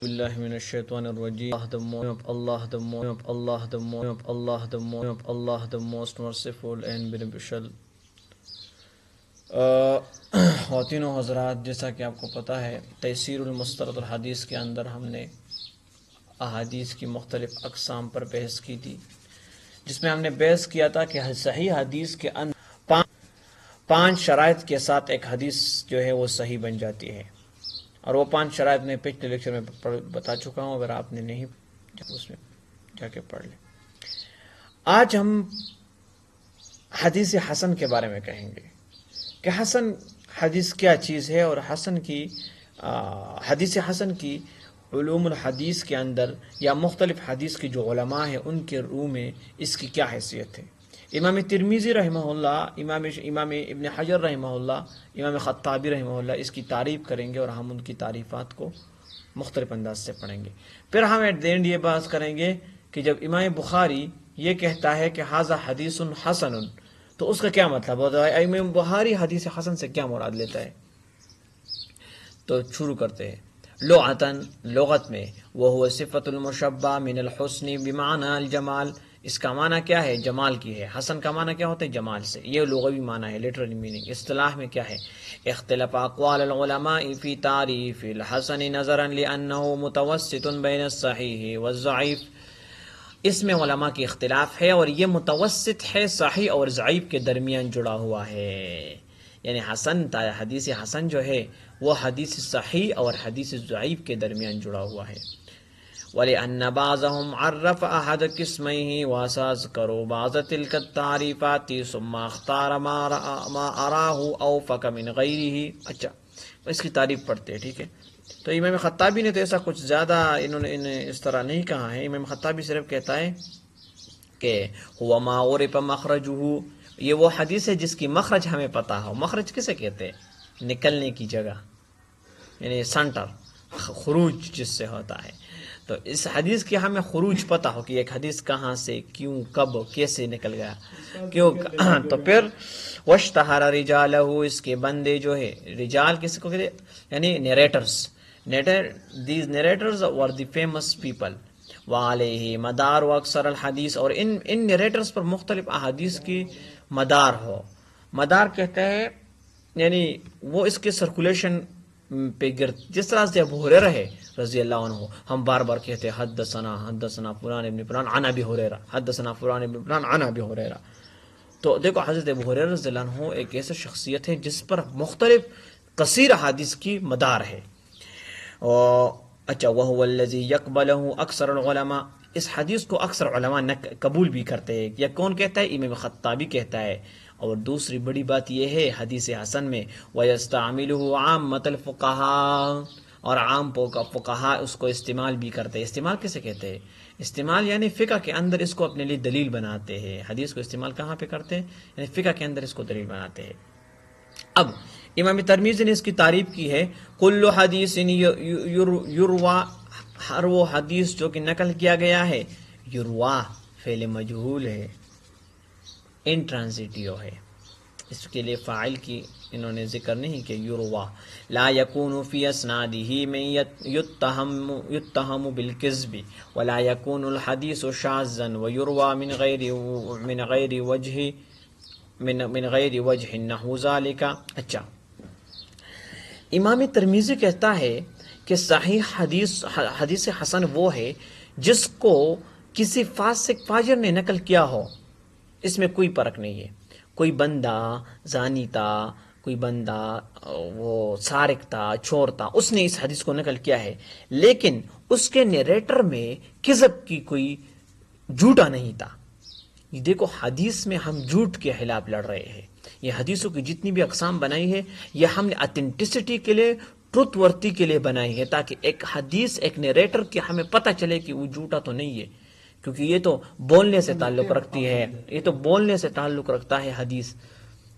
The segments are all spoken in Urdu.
باللہ من الشیطان الرجیم. Allah the most merciful and beneficial. خواتین و حضرات، جیسا کہ آپ کو پتہ ہے تیسیر المسترد الحدیث کے اندر ہم نے احادیث کی مختلف اقسام پر بحث کی تھی، جس میں ہم نے بحث کیا تھا کہ صحیح حدیث کے اندر پانچ شرائط کے ساتھ ایک حدیث جو ہے وہ صحیح بن جاتی ہے، اور وہ پانچ شرائط میں پچھلے لیکچر میں بتا چکا ہوں. اگر آپ نے نہیں اس میں جا کے پڑھ لیں. آج ہم حدیث حسن کے بارے میں کہیں گے کہ حسن حدیث کیا چیز ہے، اور حدیث حسن کی علوم الحدیث کے اندر یا مختلف حدیث کی جو علماء ہیں ان کے روح میں اس کی کیا حیثیت ہے. امام ترمذی رحمہ اللہ، امام ابن حجر رحمہ اللہ، امام خطابی رحمہ اللہ اس کی تعریف کریں گے، اور ہم ان کی تعریفات کو مختلف انداز سے پڑھیں گے. پھر ہم ایٹ دی اینڈ یہ بات کریں گے کہ جب امام بخاری یہ کہتا ہے کہ ھذا حدیث حسن، تو اس کا کیا مطلب ہوتا ہے، امام بخاری حدیث حسن سے کیا مراد لیتا ہے. تو شروع کرتے ہیں. لغت میں وہ صفت المشبہ من الحسن بمعنی الجمال، اس کا معنی کیا ہے، جمال کی ہے. حسن کا معنی کیا ہوتا ہے، جمال سے. یہ لغوی معنی ہے، لٹرلی میننگ. اصطلاح میں کیا ہے، اختلاف اقوال العلماء فی تعریف الحسن نظرا لانہ متوسط بین الصحیح والضعیف. اس میں علماء کی اختلاف ہے، اور یہ متوسط ہے، صحیح اور ضعیف کے درمیان جڑا ہوا ہے. یعنی حدیث حسن جو ہے وہ حدیث صحیح اور حدیث ضعیف کے درمیان جڑا ہوا ہے. وَلِأَنَّ بَعْضَهُمْ عَرَّفَ أَحَدَ قِسْمَيْهِ وَسَأَذْكُرُ بَعْضَ تِلْكَ التَّعْرِيفَاتِ ثُمَّ اخْتَارَ مَا أَرَاهُ أَوْفَقَ مِنْ غَيْرِهِ. اچھا، اس کی تعریف پڑھتے ہیں، ٹھیک ہے. تو امام خطابی نے تو ایسا کچھ زیادہ انہیں اس طرح نہیں کہا ہے. امام خطابی صرف کہتا ہے کہ هُوَ مَا عُرِفَ مَخْرَجُهُ، یہ وہ حدیث ہے جس کی مخرج ہمیں پتہ ہو. مخرج کسے کہتے ہیں، نکلنے کی جگہ، یعنی سنٹر، خروج جس سے ہوتا ہے. تو اس حدیث کی ہمیں خروج پتہ ہو کہ ایک حدیث کہاں سے، کیوں، کب، کیسے نکل گیا، کیوں. تو پھر واشتہر رجالہ، اس کے بندے جو ہے، رجال کس کو کہتے ہیں، یعنی narrators. These narrators were the famous people. وعلیہ مدار و اکثر الحدیث، اور ان نیریٹرز پر مختلف احادیث کی مدار ہو. مدار کہتے ہیں یعنی وہ اس کے سرکولیشن پہ گرد، جس طرح سے ابو ہریرہ ہے رضی اللہ عنہ، ہم بار بار کہتے ہیں حدثنا فلان ابن فلان عن ابی ہریرہ، حدثنا فلان ابن فلان عن ابی ہریرہ. تو دیکھو حضرت ابو ہریرہ رضی اللہ عنہ ایک ایسا شخصیت ہے جس پر مختلف کثیر احادیث کی مدار ہے. اچھا، وَهُوَ الَّذِي يَقْبَلَهُ أَكْثَرُ الْعُلَمَاء، اس حدیث کو اکثر علماء قبول بھی کرتے ہیں. یا کون کہتا ہے، امام خطابی کہتا ہے. اور دوسری بڑی بات یہ ہے حدیث حسن میں وَيَسْتَعْمِلُهُ عَامَّةُ الْفُقَهَاء، اور عام فقہاء اس کو استعمال بھی کرتے ہیں. استعمال کسے کہتے ہیں، استعمال یعنی فقہ کے اندر اس کو اپنے لیے دلیل بناتے ہیں. حدیث کو استعمال کہاں پہ کرتے ہیں، یعنی فقہ کے اندر اس کو دلیل بناتے ہیں. اب امام ترمذی نے اس کی تعریف کی ہے، کل حدیث یروا، ہر وہ حدیث جو کہ نقل کیا گیا ہے، یروا فعل مجہول ہے، انٹرانزیٹیو ہے، اس کے لیے فاعل کی انہوں نے ذکر نہیں کہ یروا. لا یکون فی اسنادہ من یتہم بالکذب ولا یکون الحدیث شاذا ویروا من غیر وجہ نحو ذالک. اچھا، امام ترمذی کہتا ہے کہ صحیح حدیث حسن وہ ہے جس کو کسی فاسق فاجر نے نقل کیا ہو. اس میں کوئی فرق نہیں ہے. کوئی بندہ زانی تھا، کوئی بندہ وہ سارق تھا، چور تھا، اس نے اس حدیث کو نقل کیا ہے، لیکن اس کے نیریٹر میں کذب کی کوئی جھوٹا نہیں تھا. یہ دیکھو، حدیث میں ہم جھوٹ کے خلاف لڑ رہے ہیں. یہ حدیثوں کی جتنی بھی اقسام بنائی ہے، یہ ہم نے اتھینٹسٹی کے لیے، ٹروتھ ورتھی کے لیے بنائی ہے، تاکہ ایک حدیث، ایک نیریٹر کی ہمیں پتہ چلے کہ وہ جھوٹا تو نہیں ہے. کیونکہ یہ تو بولنے سے تعلق رکھتی ہے، یہ تو بولنے سے تعلق رکھتا ہے حدیث.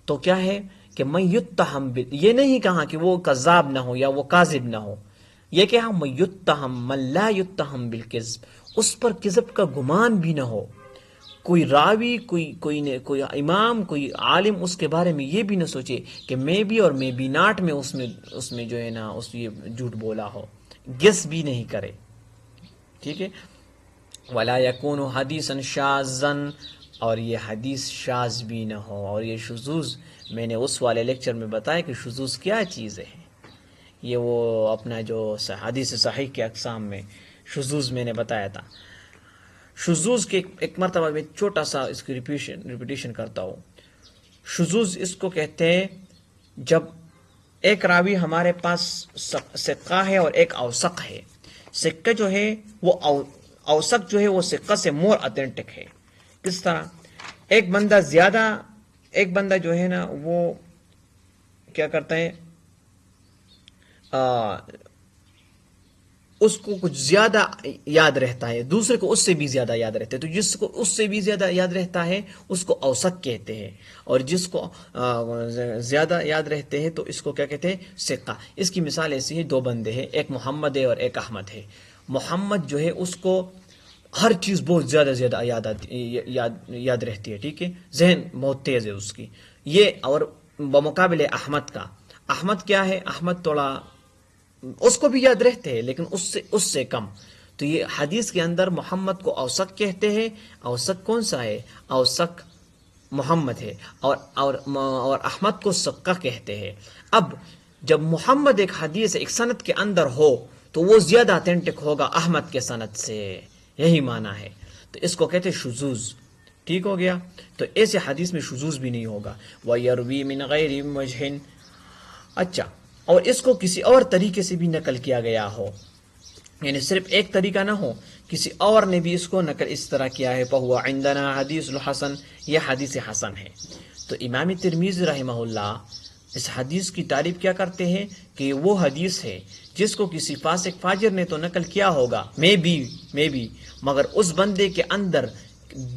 تو کیا ہے کہ من یتہم، یہ نہیں کہا کہ وہ کذاب نہ ہو یا وہ کاذب نہ ہو، یہ کہ ہم من یتہم، من لا یتہم بالکذب، اس پر کذب کا گمان بھی نہ ہو. کوئی راوی، کوئی امام، کوئی عالم اس کے بارے میں یہ بھی نہ سوچے کہ میں بھی اور میں بھی ناٹ میں اس میں جو ہے نا اس یہ جھوٹ بولا ہو. گیس بھی نہیں کرے. ٹھیک ہے. ولا یکون حدیثا شاذا، اور یہ حدیث شاذ بھی نہ ہو. اور یہ شذوذ میں نے اس والے لیکچر میں بتایا کہ شذوذ کیا چیز ہے. یہ وہ اپنا جو حدیث صحیح کے اقسام میں شذوذ میں نے بتایا تھا. شذوذ کے ایک مرتبہ میں چھوٹا سا اس کی ریپیٹیشن کرتا ہوں. شذوذ اس کو کہتے ہیں جب ایک راوی ہمارے پاس ثقہ ہے اور ایک اوثق ہے. ثقہ جو ہے وہ اوثق جو ہے وہ ثقہ سے مور اتھینٹک ہے. کس طرح؟ ایک بندہ جو ہے نا وہ کیا کرتا ہے، اس کو کچھ زیادہ یاد رہتا ہے، دوسرے کو اس سے بھی زیادہ یاد رہتا ہے. تو جس کو اس سے بھی زیادہ یاد رہتا ہے اس کو اوثق کہتے ہیں، اور جس کو زیادہ یاد رہتے ہیں تو اس کو کیا کہتے ہیں؟ ثقہ. اس کی مثال ایسی ہے، دو بندے ہیں، ایک محمد ہے اور ایک احمد ہے. محمد جو ہے اس کو ہر چیز بہت زیادہ یاد رہتی ہے. ٹھیک ہے، ذہن بہت تیز ہے اس کی. یہ اور بمقابلے احمد کا، احمد کیا ہے؟ احمد تھوڑا اس کو بھی یاد رہتے ہیں لیکن اس سے کم. تو یہ حدیث کے اندر محمد کو اوثق کہتے ہیں. اوثق کون سا ہے؟ اوثق محمد ہے. اور احمد کو ثقہ کہتے ہیں. اب جب محمد ایک حدیث ایک سند کے اندر ہو تو وہ زیادہ اتھینٹک ہوگا احمد کے سند سے. یہی معنی ہے. تو اس کو کہتے ہیں شذوذ. ٹھیک ہو گیا. تو ایسے حدیث میں شذوذ بھی نہیں ہوگا. وَيَرْوِي مِنْ غَيْرِ وَجْهٍ. اچھا، اور اس کو کسی اور طریقے سے بھی نقل کیا گیا ہو، یعنی صرف ایک طریقہ نہ ہو، کسی اور نے بھی اس کو نقل اس طرح کیا ہے. فَهُوَ عِنْدَنَا حدیث الحسن. یہ حدیث حسن ہے. تو امام ترمذی رحمہ اللہ اس حدیث کی تعریف کیا کرتے ہیں کہ وہ حدیث ہے جس کو کسی فاسق فاجر نے تو نقل کیا ہوگا، میں بھی، مگر اس بندے کے اندر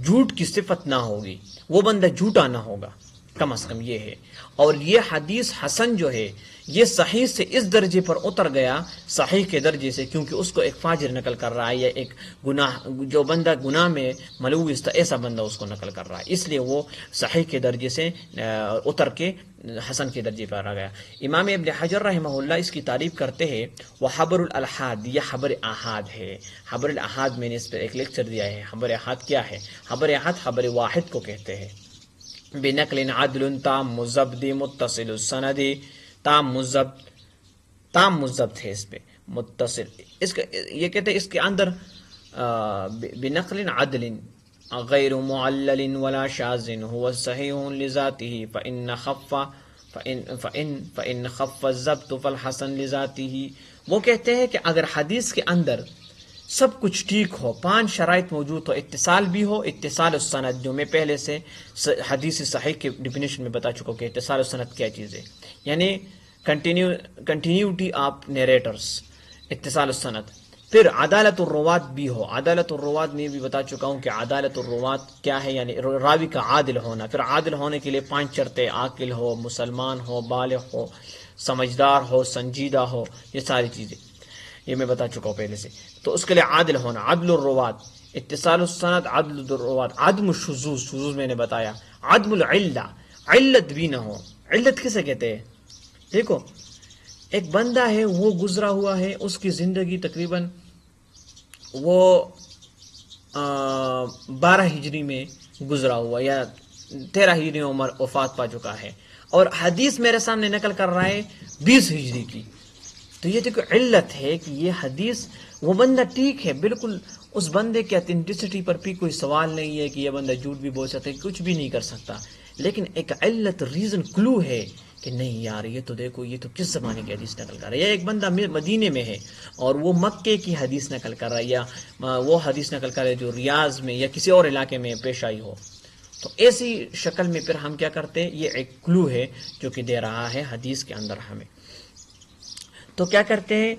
جھوٹ کی صفت نہ ہوگی، وہ بندہ جھوٹا نہ ہوگا، کم از کم یہ ہے. اور یہ حدیث حسن جو ہے یہ صحیح سے اس درجے پر اتر گیا، صحیح کے درجے سے، کیونکہ اس کو ایک فاجر نقل کر رہا ہے، یا ایک جو بندہ گناہ میں ملوث تھا ایسا بندہ اس کو نقل کر رہا ہے، اس لیے وہ صحیح کے درجے سے اتر کے حسن کے درجے پر آ گیا. امام ابن حجر رحمہ اللہ اس کی تعریف کرتے ہیں وہ حبر الالحاد. یہ حبر احاد ہے. حبر الاحاد میں نے اس پر ایک لیکچر دیا ہے. حبر احاد کیا ہے؟ حبر احاد حبر واحد کو کہتے ہیں. بنقل عدل تام مضبط متصل السند. تام مضبط ہے اس پہ متصل. اس کا یہ کہتے ہیں اس کے اندر بنقل عدل غیر معلل ولا شاذ هو صحیح لذاته فإن خف الضبط فالحسن لذاته. وہ کہتے ہیں کہ اگر حدیث کے اندر سب کچھ ٹھیک ہو، 5 شرائط موجود ہو، اتصال بھی ہو، اتصال السند جو میں پہلے سے حدیث صحیح کے ڈیفینیشن میں بتا چکا ہوں کہ اتصال السند کیا چیز ہے، یعنی کنٹینیوٹی آف نیریٹرز، اتصال السند. پھر عدالت الروات بھی ہو. عدالت الروات میں بھی بتا چکا ہوں کہ عدالت الروات کیا ہے، یعنی راوی کا عادل ہونا. پھر عادل ہونے کے لیے 5 شرطیں: عاقل ہو، مسلمان ہو، بالغ ہو، سمجھدار ہو، سنجیدہ ہو. یہ ساری چیزیں یہ میں بتا چکا ہوں پہلے سے. تو اس کے لیے عادل ہونا. عدل الروات، اتصال السند، عدل الروات. عدم الشذوذ میں نے بتایا. عدم العلہ، علت بھی نہ ہو. علت کسے کہتے ہیں؟ دیکھو، ایک بندہ ہے وہ گزرا ہوا ہے، اس کی زندگی تقریباً وہ 12 ہجری میں گزرا ہوا یا 13 ہجری عمر وفات پا چکا ہے، اور حدیث میرے سامنے نقل کر رہا ہے 20 ہجری کی. تو یہ دیکھو علت ہے کہ یہ حدیث، وہ بندہ ٹھیک ہے بالکل، اس بندے کی اتھینٹسٹی پر بھی کوئی سوال نہیں ہے کہ یہ بندہ جھوٹ بھی بول سکتا ہے، کچھ بھی نہیں کر سکتا، لیکن ایک علت، ریزن، کلو ہے کہ نہیں یار یہ تو دیکھو یہ تو کس زمانے کی حدیث نقل کر رہا ہے. یا ایک بندہ مدینے میں ہے اور وہ مکے کی حدیث نقل کر رہا ہے، یا وہ حدیث نقل کر رہا ہے جو ریاض میں یا کسی اور علاقے میں پیش آئی ہو. تو ایسی شکل میں پھر ہم کیا کرتے ہیں، یہ ایک کلو ہے جو کہ دے رہا ہے حدیث کے اندر ہمیں. تو کیا کرتے ہیں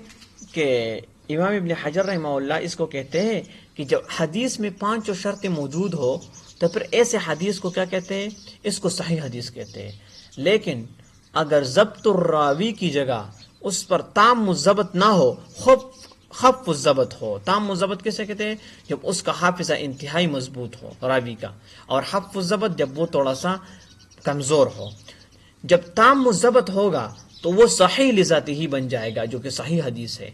کہ امام ابن حجر رحمہ اللہ اس کو کہتے ہیں کہ جب حدیث میں 5 شرطیں موجود ہو تو پھر ایسے حدیث کو کیا کہتے ہیں، اس کو صحیح حدیث کہتے ہیں. لیکن اگر ضبط الراوی کی جگہ اس پر تام الضبط نہ ہو، خف الضبط ہو. تام الضبط کیسے کہتے ہیں؟ جب اس کا حافظہ انتہائی مضبوط ہو راوی کا، اور خف الضبط جب وہ تھوڑا سا کمزور ہو. جب تام الضبط ہوگا تو وہ صحیح لذاتی ہی بن جائے گا جو کہ صحیح حدیث ہے.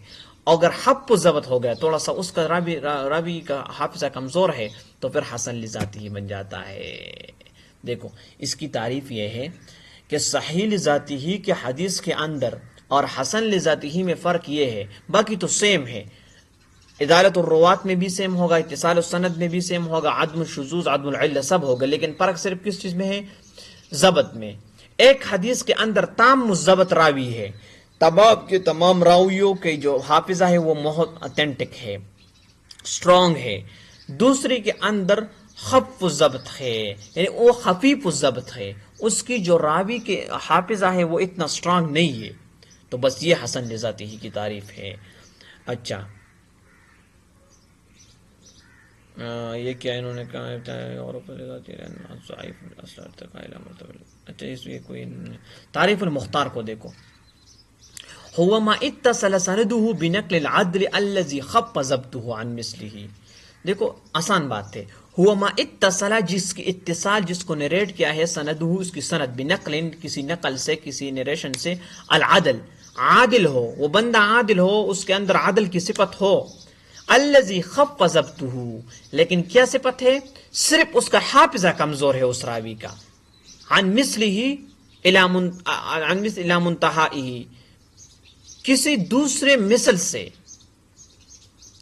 اگر حب و ضبط ہو گیا تھوڑا سا اس کا راوی کا حافظہ کمزور ہے تو پھر حسن لذاتی ہی بن جاتا ہے. دیکھو اس کی تعریف یہ ہے کہ صحیح لذاتی ہی کے حدیث کے اندر اور حسن لذاتی ہی میں فرق یہ ہے، باقی تو سیم ہے. عدالت الروات میں بھی سیم ہوگا، اتصال السند میں بھی سیم ہوگا، عدم الشذوذ عدم العلہ سب ہوگا، لیکن فرق صرف کس چیز میں ہے؟ ضبط میں. ایک حدیث کے اندر تام الضبط راوی ہے، تمام کے تمام راویوں کے جو حافظہ ہے وہ بہت اتھینٹک ہے، اسٹرانگ ہے. دوسری کے اندر خف الضبط ہے، یعنی وہ خفیف الضبط ہے، اس کی جو راوی کے حافظہ ہے وہ اتنا اسٹرانگ نہیں ہے. تو بس یہ حسن لذاتی ہی کی تعریف ہے. اچھا یہ کیا انہوں نے کہا اچھا اس یہ کوئی تعریف المختار کو دیکھو. هو ما اتصل سنده بنقل العدل الذي خف ضبطه عن مثله. دیکھو آسان بات ہے. ہوا ما اتصل جس کی اتصال جس کو نریٹ کیا ہے، سندہ اس کی سند بنقل کسی نقل سے کسی نریشن سے، العدل عادل ہو، وہ بندہ عادل ہو، اس کے اندر عدل کی صفت ہو، الذی خف ضبطہ لیکن کیا صفت ہے؟ صرف اس کا حافظہ کمزور ہے اس راوی کا، عن مثلہ الی منتہائہ کسی دوسرے مثل سے،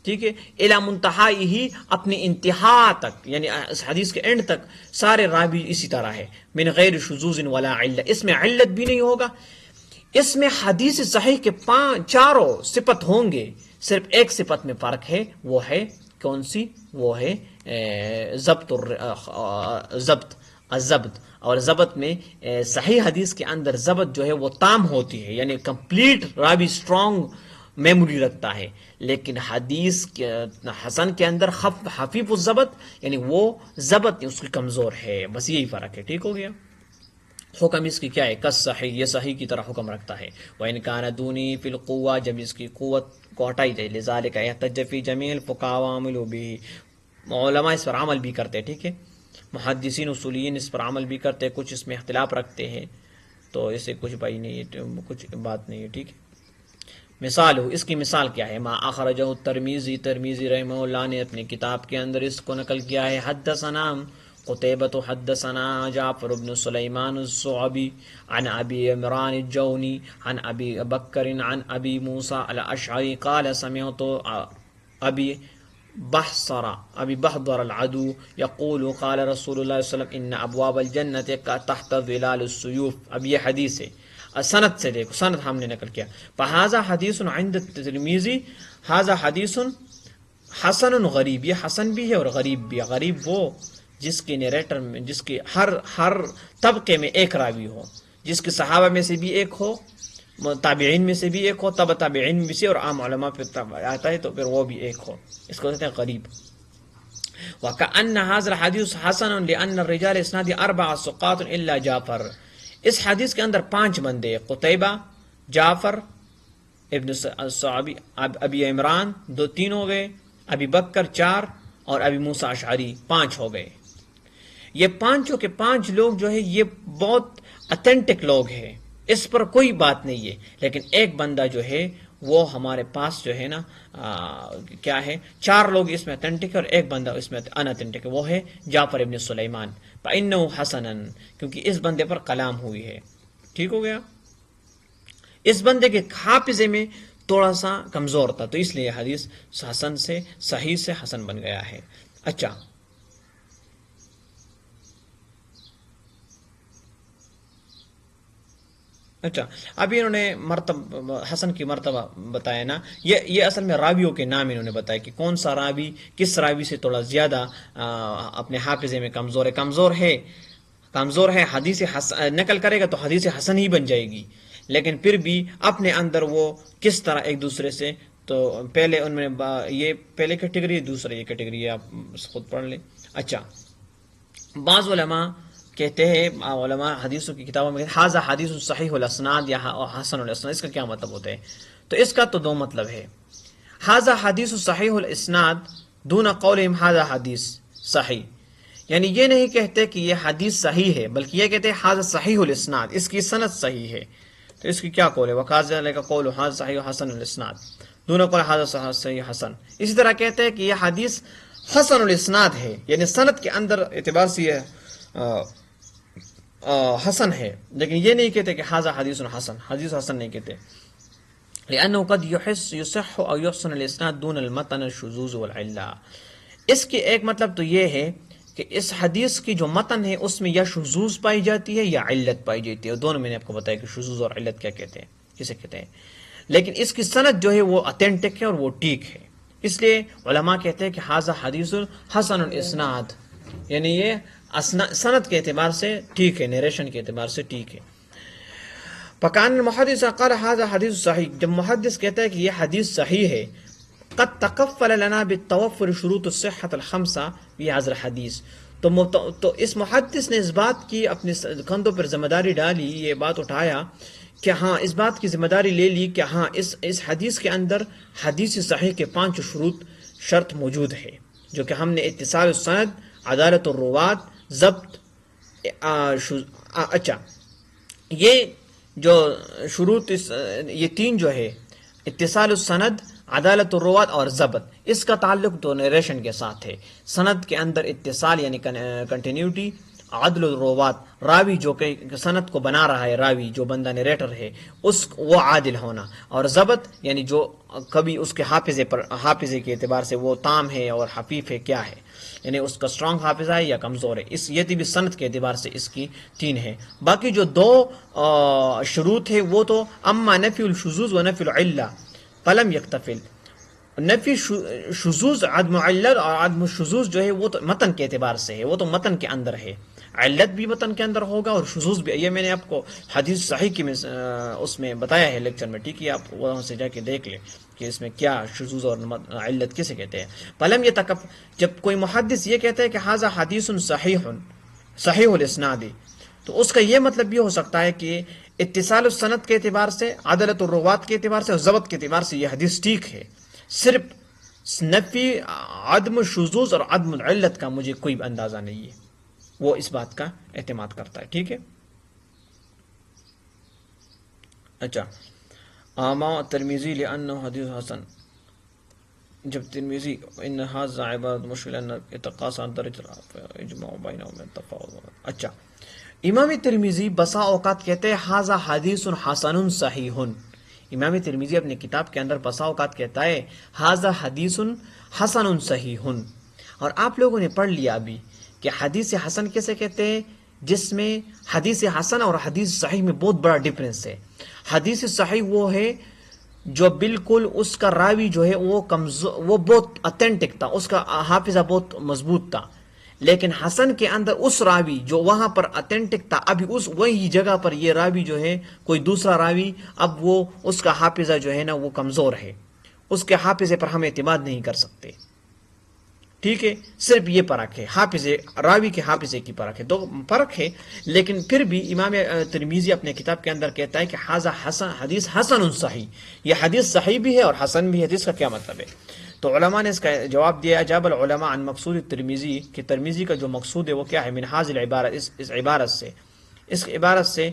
ٹھیک ہے، الی منتہائہ اپنی انتہا تک، یعنی اس حدیث کے اینڈ تک سارے راوی اسی طرح ہے، من غیر شذوذ ولا علہ، اس میں علت بھی نہیں ہوگا. اس میں حدیث صحیح کے چاروں صفت ہوں گے، صرف ایک صفت میں فرق ہے، وہ ہے کون سی؟ وہ ہے ضبط الضبط. اور ضبط میں صحیح حدیث کے اندر ضبط جو ہے وہ تام ہوتی ہے، یعنی کمپلیٹ راوی اسٹرانگ میموری رکھتا ہے. لیکن حدیث حسن کے اندر خفیف الضبط، یعنی وہ ضبط اس کی کمزور ہے. بس یہی فرق ہے. ٹھیک ہو گیا. حکم اس کی کیا ہے؟ کس صحیح، یہ صحیح کی طرح حکم رکھتا ہے. وَإِنْ كَانَ دُونِي فِي الْقُوَّةِ جب اس کی قوت کو ہٹائی جائے، لذالک يحتج فی جمیع الفقہاء وعملوا به، علماء اس پر عمل بھی کرتے. ٹھیک ہے، محدثین اصولیین اس پر عمل بھی کرتے، کچھ اس میں اختلاف رکھتے ہیں، تو اسے کچھ بھائی نہیں ہے، کچھ بات نہیں ہے. ٹھیک ہے. مثال ہو، اس کی مثال کیا ہے؟ ما اخرجہ الترمذی، ترمذی رحمہ اللہ نے اپنی کتاب کے اندر اس کو نقل کیا ہے. حدثنا قتیبۃ حدثنا جعفر بن سلیمان الصعبی عن ابی عمران الجونی عن ابی بکر عن ابی موسیٰ الاشعری قال سمعت ابی بحضر العدو یقول قال رسول اللہ صلی اللہ علیہ وسلم ان ابواب الجنت تحت ظلال السیوف. اب یہ حدیث ہے، سند سے دیکھو، سند ہم نے نقل کیا. فہذا حدیث عند الترمذی، ھذا حدیث حسن غریب، یہ حسن بھی ہے اور غریب بھی ہے. غریب وہ جس کے نیریٹر میں، جس کے ہر طبقے میں ایک راوی ہو، جس کے صحابہ میں سے بھی ایک ہو، تابعین میں سے بھی ایک ہو، تبع تابعین میں سے، اور عام علماء پہ آتا ہے تو پھر وہ بھی ایک ہو. اس کو کہتے ہیں غریب. وَكَأَنَّ هَذَا الْحَدِيثُ حَسَنٌ لِأَنَّ الرِّجَالِ إِسْنَادِ أَرْبَعَةٌ ثُقَاتٌ إِلَّا جعفر. اس حدیث کے اندر 5 بندے، قتیبہ، جعفر ابن صعبی، ابی عمران 3 ہو گئے، ابی بکر 4 اور ابی موسیٰ اشعری 5 ہو گئے. یہ 5 کے 5 لوگ جو ہے یہ بہت اتھینٹک لوگ ہیں، اس پر کوئی بات نہیں ہے. لیکن ایک بندہ جو ہے وہ ہمارے پاس جو ہے نا کیا ہے، 4 لوگ اس میں اتھینٹک ہے اور ایک بندہ اس میں ان اتھینٹک ہے، وہ ہے جعفر ابن سلیمان. فإنه حسنا، کیونکہ اس بندے پر کلام ہوئی ہے. ٹھیک ہو گیا. اس بندے کے حافظے میں تھوڑا سا کمزور تھا، تو اس لیے حدیث حسن سے صحیح سے حسن بن گیا ہے. اچھا ابھی انہوں نے مرتبہ حسن کی مرتبہ بتایا نا، یہ اصل میں راویوں کے نام انہوں نے بتایا کہ کون سا راوی کس راوی سے تھوڑا زیادہ اپنے حافظے میں کمزور ہے حدیث نقل کرے گا تو حدیث حسن ہی بن جائے گی. لیکن پھر بھی اپنے اندر وہ کس طرح ایک دوسرے سے، تو پہلے ان میں یہ پہلے کیٹیگری، دوسرا یہ کیٹیگری، آپ خود پڑھ لیں. اچھا بعض علماء کہتے ہیں، علماء حدیثوں کی کتابوں میں ھذا حدیث صحیح الاسناد یا حسن الاسناد. اس کا کیا مطلب ہوتا ہے؟ تو اس کا تو 2 مطلب ہے. ھذا حدیث صحیح الاسناد دون قولہم ھذا حدیث صحیح، یعنی یہ نہیں کہتے کہ یہ حدیث صحیح ہے، بلکہ یہ کہتے ہیں ھذا صحیح الاسناد، اس کی سند صحیح ہے. تو اس کی کیا قول ہے؟ وکذلک قول ھذا صحیح حسن الاسناد. دونوں کو حاضر صحیح حسن. اسی طرح کہتے ہیں کہ یہ حدیث حسن الاسناد ہے، یعنی سند کے اندر اعتبار سے یہ حسن ہے، لیکن یہ نہیں کہتے کہ حاضر حدیث حسن، حدیث حسن نہیں کہتے. لأنه قد يصح أو يحسن الاسناد دون المتن الشذوذ والعلة. اس کی ایک مطلب تو یہ ہے کہ اس حدیث کی جو متن ہے اس میں یا شذوذ پائی جاتی ہے یا علت پائی جاتی ہے. دونوں میں نے آپ کو بتایا کہ شذوذ اور علت کیا کہتے ہیں، کسے کہتے ہیں. لیکن اس کی سند جو ہے وہ اتھینٹک ہے اور وہ ٹھیک ہے. اس لیے علماء کہتے ہیں کہ ھذا حدیث حسن الاسناد، یعنی یہ سند کے اعتبار سے ٹھیک ہے، نیریشن کے اعتبار سے ٹھیک ہے. فکان المحدث قال ھذا حدیث صحیح، جب محدث کہتا ہے کہ یہ حدیث صحیح ہے، قد تکفل لنا بالتوفر شروط الصحة الخمسة فی ھذا الحدیث، تو اس محدث نے اس بات کی اپنے کندھوں پر ذمہ داری ڈالی، یہ بات اٹھایا کہ ہاں اس بات کی ذمہ داری لے لی کہ ہاں اس حدیث کے اندر حدیث صحیح کے 5 شرط موجود ہے، جو کہ ہم نے اتصال السند، عدالت الروات، ضبط. اچھا، یہ جو شروط یہ 3 جو ہے، اتصال السند، عدالت الروات اور ضبط، اس کا تعلق تو نیریشن کے ساتھ ہے. سند کے اندر اتصال یعنی کنٹینیوٹی، عدل الروات راوی جو کہ سند کو بنا رہا ہے، راوی جو بندہ نیریٹر ہے وہ عادل ہونا، اور ضبط یعنی جو کبھی اس کے حافظے کے اعتبار سے وہ تام ہے اور حفیف ہے کیا ہے، یعنی اس کا اسٹرانگ حافظہ ہے یا کمزور ہے. یہ بھی سند کے اعتبار سے اس کی 3 ہے. باقی جو 2 شروط ہے وہ تو اما نفی الشذوذ و نفی العلہ فلم یکتفل. نفی شذوذ، عدم علت اور عدم الشذوذ جو ہے وہ تو متن کے اعتبار سے ہے، وہ تو متن کے اندر ہے. علت بھی متن کے اندر ہوگا اور شذوذ بھی. یہ میں نے آپ کو حدیث صحیح کی اس میں بتایا ہے لیکچر میں، ٹھیک ہے، آپ وہاں سے جا کے دیکھ لیں کہ اس میں کیا شذوذ اور علت کسے کہتے ہیں. فلم جب کوئی محدث یہ کہتا ہے کہ ھذا حدیث صحیح الاسناد، تو اس کا یہ مطلب بھی ہو سکتا ہے کہ اتصال السند کے اعتبار سے، عدالت الروات کے اعتبار سے اور ضبط کے اعتبار سے یہ حدیث ٹھیک ہے. صرف نفی عدم شذوذ اور عدم العلت کا مجھے کوئی اندازہ نہیں ہے، وہ اس بات کا اعتماد کرتا ہے. ٹھیک ہے. اچھا، آما ترمیزی لأنه حدیث حسن، جب ترمیزی ان ھذا عبارت مشکل ان اتقاص عن درجہ اجماع بینہم من تفاوت. اچھا، امام ترمیزی بسا اوقات کہتے ہیں ھذا حدیث حسن صحیح. امام ترمیزی اپنے کتاب کے اندر بسا اوقات کہتا ہے ھذا حدیث حسن صحیح. اور آپ لوگوں نے پڑھ لیا ابھی کہ حدیث حسن کیسے کہتے ہیں، جس میں حدیث حسن اور حدیث صحیح میں بہت بڑا ڈفرینس ہے. حدیث صحیح وہ ہے جو بالکل اس کا راوی جو ہے وہ بہت اتھینٹک تھا، اس کا حافظہ بہت مضبوط تھا. لیکن حسن کے اندر اس راوی جو وہاں پر اتھینٹک تھا، ابھی وہی جگہ پر یہ راوی جو ہے کوئی دوسرا راوی، اب وہ اس کا حافظہ جو ہے نا وہ کمزور ہے، اس کے حافظے پر ہم اعتماد نہیں کر سکتے. ٹھیک ہے، صرف یہ فرق ہے، حافظے راوی کے حافظے کی فرق ہے، تو فرق ہے. لیکن پھر بھی امام ترمیزی اپنے کتاب کے اندر کہتا ہے کہ ھذا حدیث حسن صحیح، یہ حدیث صحیح بھی ہے اور حسن بھی ہے. حدیث کا کیا مطلب ہے؟ تو علماء نے اس کا جواب دیا، اجاب العلماء عن مقصود ترمیزی، کہ ترمیزی کا جو مقصود ہے وہ کیا ہے. من ھذی العبارت، اس عبارت سے، اس عبارت سے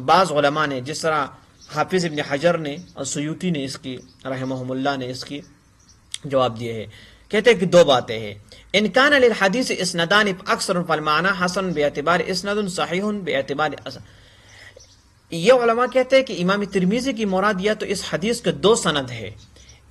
بعض علماء نے، جس طرح حافظ ابن حجر نے اور سیوطی نے اس کی رحمہم اللہ نے اس کی جواب دیے ہے. کہتے ہیں کہ 2 باتیں ہیں. ان کان للحدیث اسندان اکثر فالمعنی حسن باعتبار اسند صحیح باعتبار اصل. یہ علماء کہتے ہیں کہ امام ترمیزی کی مراد یا تو اس حدیث کے 2 سند ہے،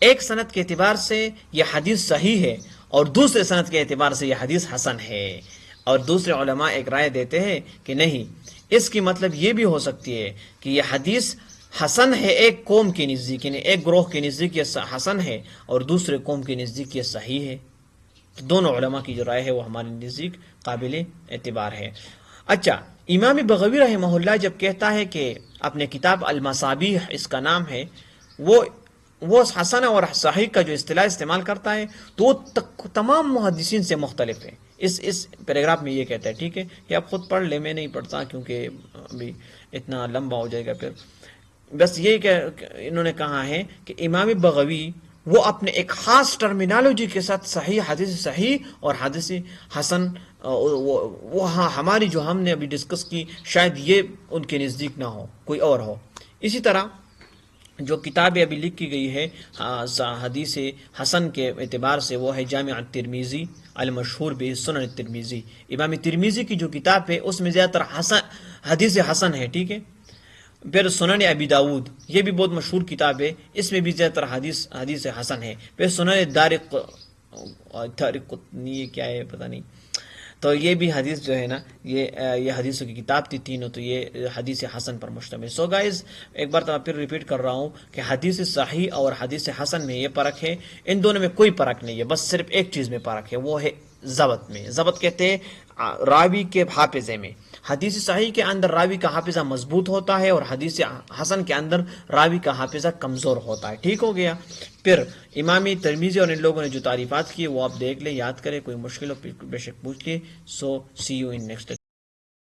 ایک سند کے اعتبار سے یہ حدیث صحیح ہے اور دوسرے سند کے اعتبار سے یہ حدیث حسن ہے. اور دوسرے علماء ایک رائے دیتے ہیں کہ نہیں، اس کی مطلب یہ بھی ہو سکتی ہے کہ یہ حدیث حسن ہے ایک قوم کے نزدیک، یعنی ایک گروہ کے نزدیک یہ حسن ہے اور دوسرے قوم کے نزدیک یہ صحیح ہے. دونوں علماء کی جو رائے ہے وہ ہمارے نزدیک قابل اعتبار ہے. اچھا، امام بغوی رحمہ اللہ جب کہتا ہے کہ اپنے کتاب المصابیح اس کا نام ہے، وہ حسن اور صحیح کا جو اصطلاح استعمال کرتا ہے تو وہ تمام محدثین سے مختلف ہے. اس پیراگراف میں یہ کہتا ہے. ٹھیک ہے، یہ آپ خود پڑھ لیں، میں نہیں پڑھتا کیونکہ ابھی اتنا لمبا ہو جائے گا. پھر بس یہی کہ انہوں نے کہا ہے کہ امام بغوی وہ اپنے ایک خاص ٹرمینالوجی کے ساتھ صحیح، حدیث صحیح اور حدیث حسن، وہ ہماری جو ہم نے ابھی ڈسکس کی شاید یہ ان کے نزدیک نہ ہو، کوئی اور ہو. اسی طرح جو کتاب ابھی لکھ کی گئی ہے حدیث حسن کے اعتبار سے وہ ہے جامع الترمذی المشہور بہ سنن الترمذی. امام ترمذی کی جو کتاب ہے اس میں زیادہ تر حدیث حسن ہے. ٹھیک ہے. پھر سنن ابی داود یہ بھی بہت مشہور کتاب ہے, اس میں بھی زیادہ تر حدیث حسن ہے. پھر سنن دارقطنی یہ کیا ہے پتہ نہیں, تو یہ بھی حدیث جو ہے نا یہ حدیثوں کی کتاب تھی تینوں, تو یہ حدیث حسن پر مشتمل. سو گائز ایک بار تو پھر ریپیٹ کر رہا ہوں کہ حدیث صحیح اور حدیث حسن میں یہ فرق ہے, ان دونوں میں کوئی فرق نہیں ہے, بس صرف ایک چیز میں فرق ہے, وہ ہے ضبط میں. ضبط کہتے ہیں راوی کے حافظے میں. حدیث صحیح کے اندر راوی کا حافظہ مضبوط ہوتا ہے اور حدیث حسن کے اندر راوی کا حافظہ کمزور ہوتا ہے. ٹھیک ہو گیا. پھر امام ترمذی اور ان لوگوں نے جو تعریفات کی وہ آپ دیکھ لیں, یاد کریں, کوئی مشکل ہو بے شک پوچھ لیے. سو سی یو ان نیکسٹ.